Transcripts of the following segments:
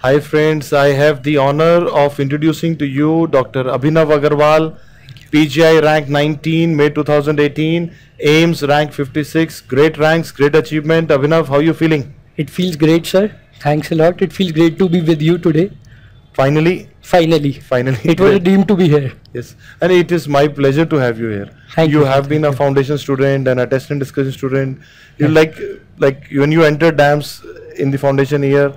Hi friends, I have the honor of introducing to you Dr. Abhinav Aggarwal, PGI rank 19, May 2018, AIIMS rank 56, great ranks, great achievement. Abhinav, how are you feeling? It feels great, sir. Thanks a lot. It feels great to be with you today. Finally? Finally. It was a dream to be here. Yes, and it is my pleasure to have you here. Thank you. You have been a foundation student and a test and discussion student. You like when you entered DAMS in the foundation year,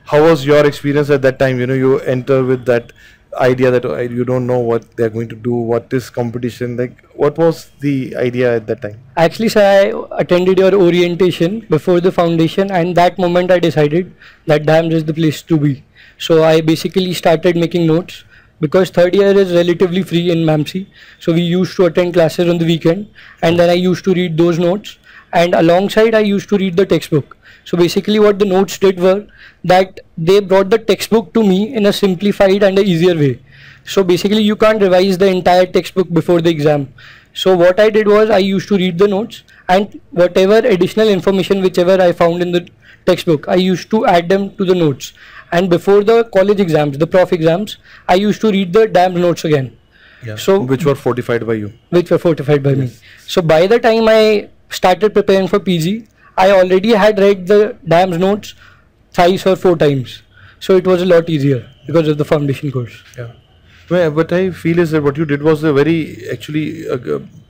how was your experience at that time? You enter with that idea that you don't know what they're going to do, what is competition, like what was the idea at that time? Actually, sir, I attended your orientation before the foundation, and that moment I decided that DAMS is the place to be. So I basically started making notes because third year is relatively free in MAMC. So we used to attend classes on the weekend, and then I used to read those notes, and alongside I used to read the textbook. So basically what the notes did were that they brought the textbook to me in a simplified and a easier way. So basically you can't revise the entire textbook before the exam. So what I did was I used to read the notes, and whatever additional information whichever I found in the textbook, I used to add them to the notes. And before the college exams, the prof exams, I used to read the DAMS notes again. Yeah. So which were fortified by you? Which were fortified by me. So by the time I started preparing for PG, I already had read the DAMS notes thrice or 4 times. So it was a lot easier because of the foundation course. Yeah. Well, what I feel is that what you did was a very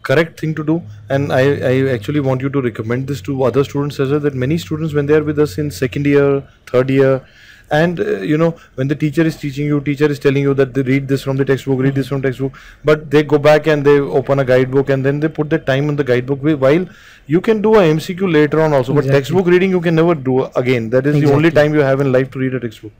correct thing to do, and I actually want you to recommend this to other students as well, that many students when they are with us in second year, third year, and when the teacher is teaching you, teacher is telling you that they read this from the textbook, read this from textbook, but they go back and they open a guidebook and then they put the time in the guidebook, while you can do a MCQ later on also, but textbook reading you can never do again. That is the only time you have in life to read a textbook.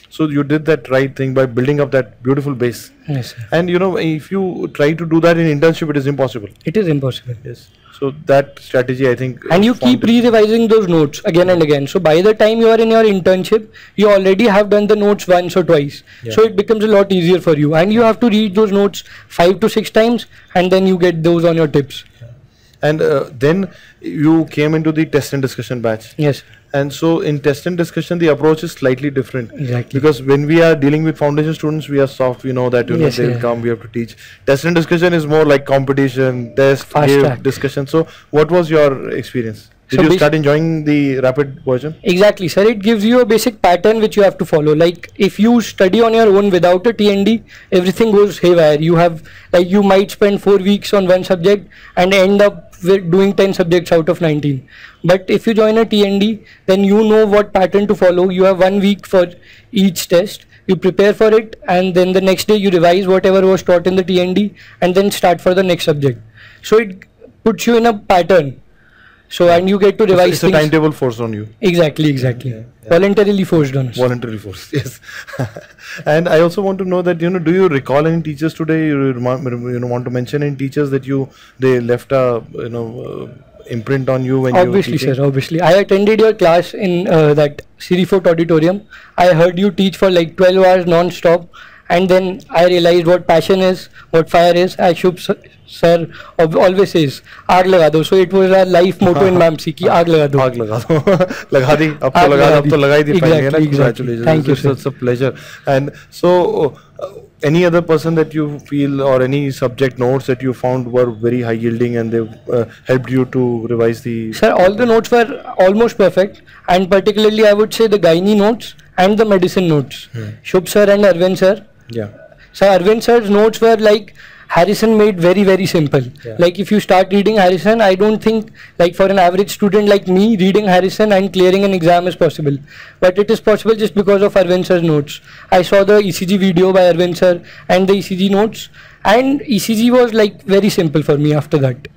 So you did that right thing by building up that beautiful base. Yes, sir. And if you try to do that in internship, it is impossible. It is impossible. Yes. So that strategy, I think. And you keep re-revising those notes again and again. So by the time you are in your internship, you already have done the notes once or twice. Yeah. So it becomes a lot easier for you. And you have to read those notes 5 to 6 times, and then you get those on your tips. Yeah. And then you came into the test and discussion batch. Yes. And so in test and discussion, the approach is slightly different. Exactly. Because when we are dealing with foundation students, we are soft. We know that they will come, we have to teach. Test and discussion is more like competition, test, give, discussion. So what was your experience? Did you start enjoying the rapid version? Exactly, sir. It gives you a basic pattern which you have to follow. Like if you study on your own without a TND, everything goes haywire. You might spend 4 weeks on one subject and end up with doing 10 subjects out of 19. But if you join a TND, then you know what pattern to follow. You have 1 week for each test. You prepare for it, and then the next day you revise whatever was taught in the TND and then start for the next subject. So it puts you in a pattern. So and you get to revise it's a timetable forced on you. Exactly. Yeah. Voluntarily forced on us. Voluntarily forced, yes. And I also want to know that do you recall any teachers today? You want to mention any teachers that they left a imprint on you when obviously, you were teaching? Sir, obviously. I attended your class in that Siri Fort auditorium. I heard you teach for like 12 hours non-stop, and then I realized what passion is, what fire is. Shubh sir always says, "Aag laga do." So it was our life motto in MAMC ki aag laga do. Aag laga do. Laga di. Ab to laga di. Exactly. Congratulations. Thank you, sir. It's a pleasure. And so, any other person that you feel, or any subject notes that you found were very high yielding and they helped you to revise the... Sir, all the notes were almost perfect, and particularly I would say the gynae notes and the medicine notes. Shubh sir and Arvind sir. Yeah. So Arvind sir's notes were like Harrison made very, very simple. Yeah. Like if you start reading Harrison, I don't think like for an average student like me, reading Harrison and clearing an exam is possible. But it is possible just because of Arvind sir's notes. I saw the ECG video by Arvind sir and the ECG notes, and ECG was like very simple for me after that.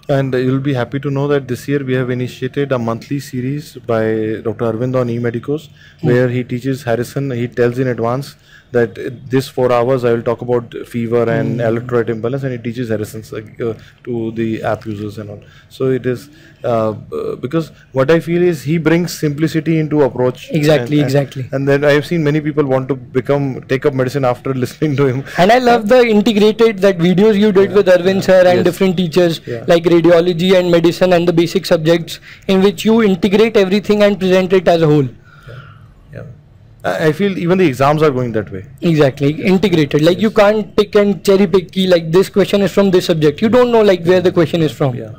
And you'll be happy to know that this year we have initiated a monthly series by Dr. Arvind on eMedicos, where he teaches Harrison. He tells in advance that this 4 hours I will talk about fever and electrolyte imbalance, and he teaches Harrison's to the app users and all. So it is because what I feel is he brings simplicity into approach. Exactly. And then I have seen many people want to take up medicine after listening to him. And I love the integrated videos you did with Arvind sir and different teachers like radiology and medicine and the basic subjects, in which you integrate everything and present it as a whole. I feel even the exams are going that way. Exactly, integrated. Like you can't pick and cherry pick key, like this question is from this subject. You don't know like where the question is from. Yeah.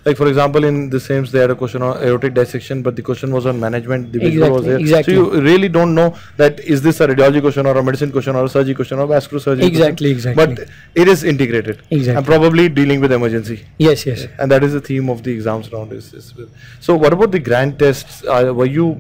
Like for example, in the AIIMS they had a question on aortic dissection, but the question was on management. The visual was there. Exactly. So you really don't know that is this a radiology question or a medicine question or a surgery question or vascular surgery. Exactly. But it is integrated. Exactly. And probably dealing with emergency. Yes. And that is the theme of the exams round. So what about the grant tests? Were you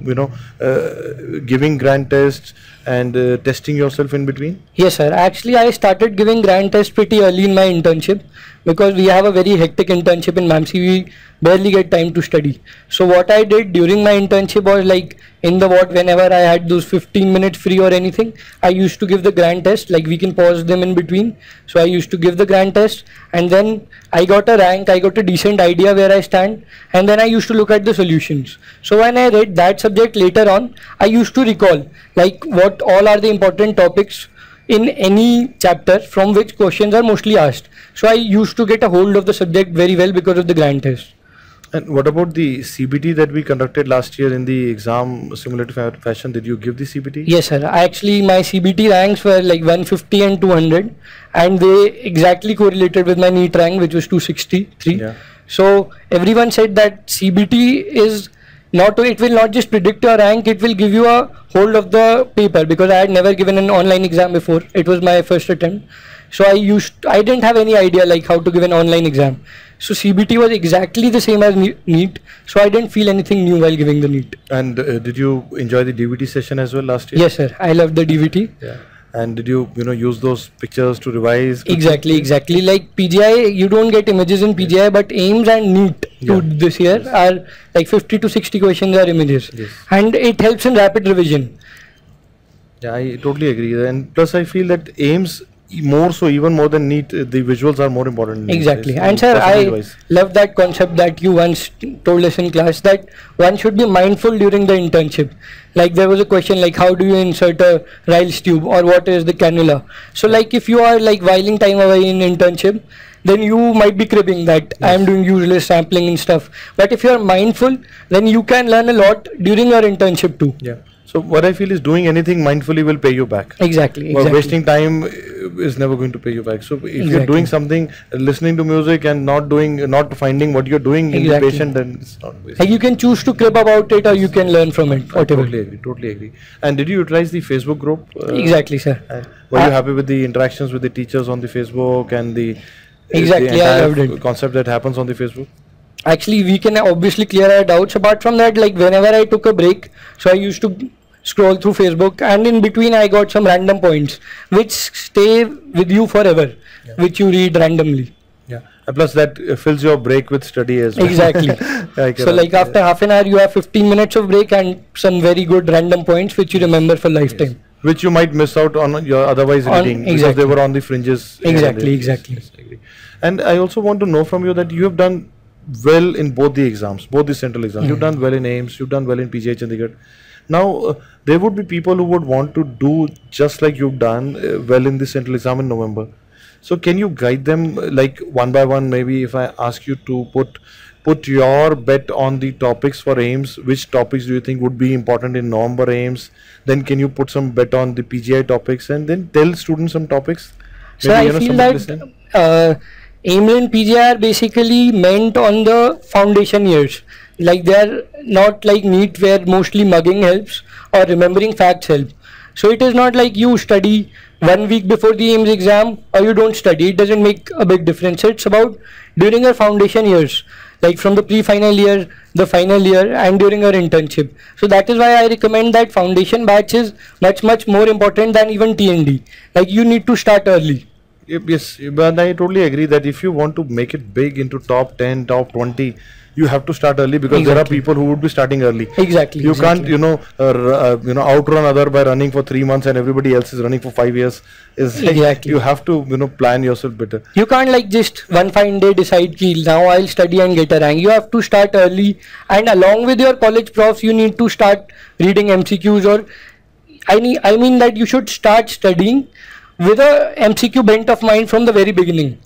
giving grant tests and testing yourself in between? Yes, sir. Actually, I started giving grant tests pretty early in my internship because we have a very hectic internship in MAMC. We barely get time to study. So what I did during my internship was like in the ward, whenever I had those 15 minutes free or anything, I used to give the grant test. Like we can pause them in between. So I used to give the grant test, and then I got a rank. I got a decent idea where I stand, and then I used to look at the solutions. So when I read that subject later on, I used to recall like what all are the important topics in any chapter from which questions are mostly asked. So I used to get a hold of the subject very well because of the grant test. And what about the CBT that we conducted last year in the exam simulative fashion? Did you give the CBT? Yes, sir. My CBT ranks were like 150 and 200, and they exactly correlated with my NEET rank, which was 263. Yeah. So everyone said that CBT is not, it will not just predict your rank, it will give you a hold of the paper, because I had never given an online exam before. It was my first attempt. So I didn't have any idea like how to give an online exam. So CBT was exactly the same as NEET. So I didn't feel anything new while giving the NEET. And did you enjoy the DVT session as well last year? Yes, sir. I loved the DVT. Yeah. And did you use those pictures to revise? Exactly. Like PGI, you don't get images in PGI, but AIIMS and NEET this year are like 50 to 60 questions are images. Yes. And it helps in rapid revision. Yeah, I totally agree. And plus I feel that AIIMS even more than NEET, the visuals are more important. Exactly. And sir, I love that concept that you once told us in class, that one should be mindful during the internship. Like there was a question like how do you insert a Riles tube, or what is the cannula. So like if you are like whiling time away in internship, then you might be cribbing that I am doing useless sampling and stuff. But if you are mindful, then you can learn a lot during your internship too. Yeah. So what I feel is doing anything mindfully will pay you back. Exactly. But wasting time is never going to pay you back. So if you're doing something, listening to music and not finding what you're doing in the patient, then it's not wasting. Like you can choose to crib about it, or you can learn from it. Whatever. Totally agree. And did you utilize the Facebook group? Exactly, sir. Were you happy with the interactions with the teachers on the Facebook and the I loved it. Concept that happens on the Facebook? Actually, we can obviously clear our doubts. Apart from that, like whenever I took a break, so I used to scroll through Facebook, and in between I got some random points which stay with you forever, which you read randomly. Yeah, and plus that fills your break with study as well. Exactly. So like after half an hour you have 15 minutes of break and some very good random points which you remember for lifetime. Yes. Which you might miss out on your otherwise reading because they were on the fringes. Exactly. Yes, and I also want to know from you that you have done well in both the exams, both the central exams. You've done well in AIIMS, you've done well in PGI Chandigarh. Now, there would be people who would want to do just like you've done well in the central exam in November. So can you guide them like one by one? Maybe if I ask you to put your bet on the topics for AIIMS, which topics do you think would be important in November AIIMS? Then can you put some bet on the PGI topics and then tell students some topics? So I feel that AIIMS and PGI are basically meant on the foundation years. Like they are not like NEET where mostly mugging helps or remembering facts help. So it is not like you study 1 week before the AIIMS exam or you don't study. It doesn't make a big difference. It's about during your foundation years, like from the pre-final year, the final year, and during your internship. So that is why I recommend that foundation batch is much more important than even T&D. Like you need to start early. Yes, but I totally agree that if you want to make it big into top 10, top 20, you have to start early because there are people who would be starting early. Exactly. You can't, outrun other by running for 3 months and everybody else is running for 5 years. Like you have to, plan yourself better. You can't like just one fine day decide ki now I'll study and get a rank. You have to start early, and along with your college profs, you need to start reading MCQs, or I mean that you should start studying with a MCQ bent of mind from the very beginning.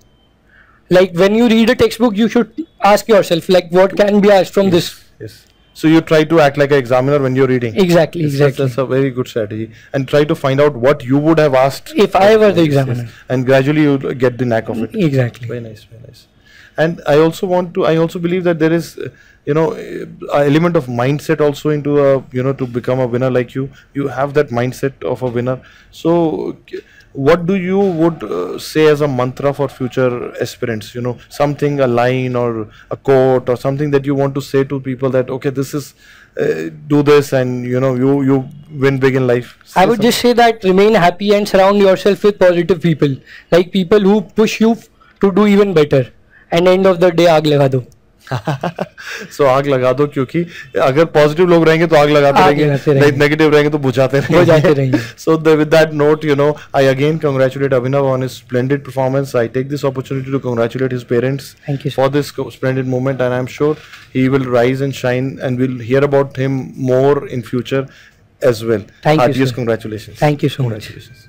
Like when you read a textbook, you should ask yourself like what can be asked from this. Yes. So you try to act like an examiner when you're reading. Exactly, exactly. That's a very good strategy. And try to find out what you would have asked If I were the examiner. and gradually you get the knack of it. Exactly. Very nice, very nice. And I also believe that there is, an element of mindset also into to become a winner like you. You have that mindset of a winner. So, what do you would say as a mantra for future aspirants? Something, a line or a quote or something that you want to say to people that, okay, this is, do this and, you win big in life. I would just say that remain happy and surround yourself with positive people. Like people who push you to do even better. And end of the day, आग लगा दो. So आग लगा दो क्योंकि अगर positive लोग रहेंगे तो आग लगाते रहेंगे, नेगेटिव रहेंगे तो बुझाते रहेंगे. So with that note, I again congratulate Abhinav on his splendid performance. I take this opportunity to congratulate his parents for this splendid moment, and I'm sure he will rise and shine, and we'll hear about him more in future as well. Thank you. Heartiest congratulations. Thank you so much. Congratulations.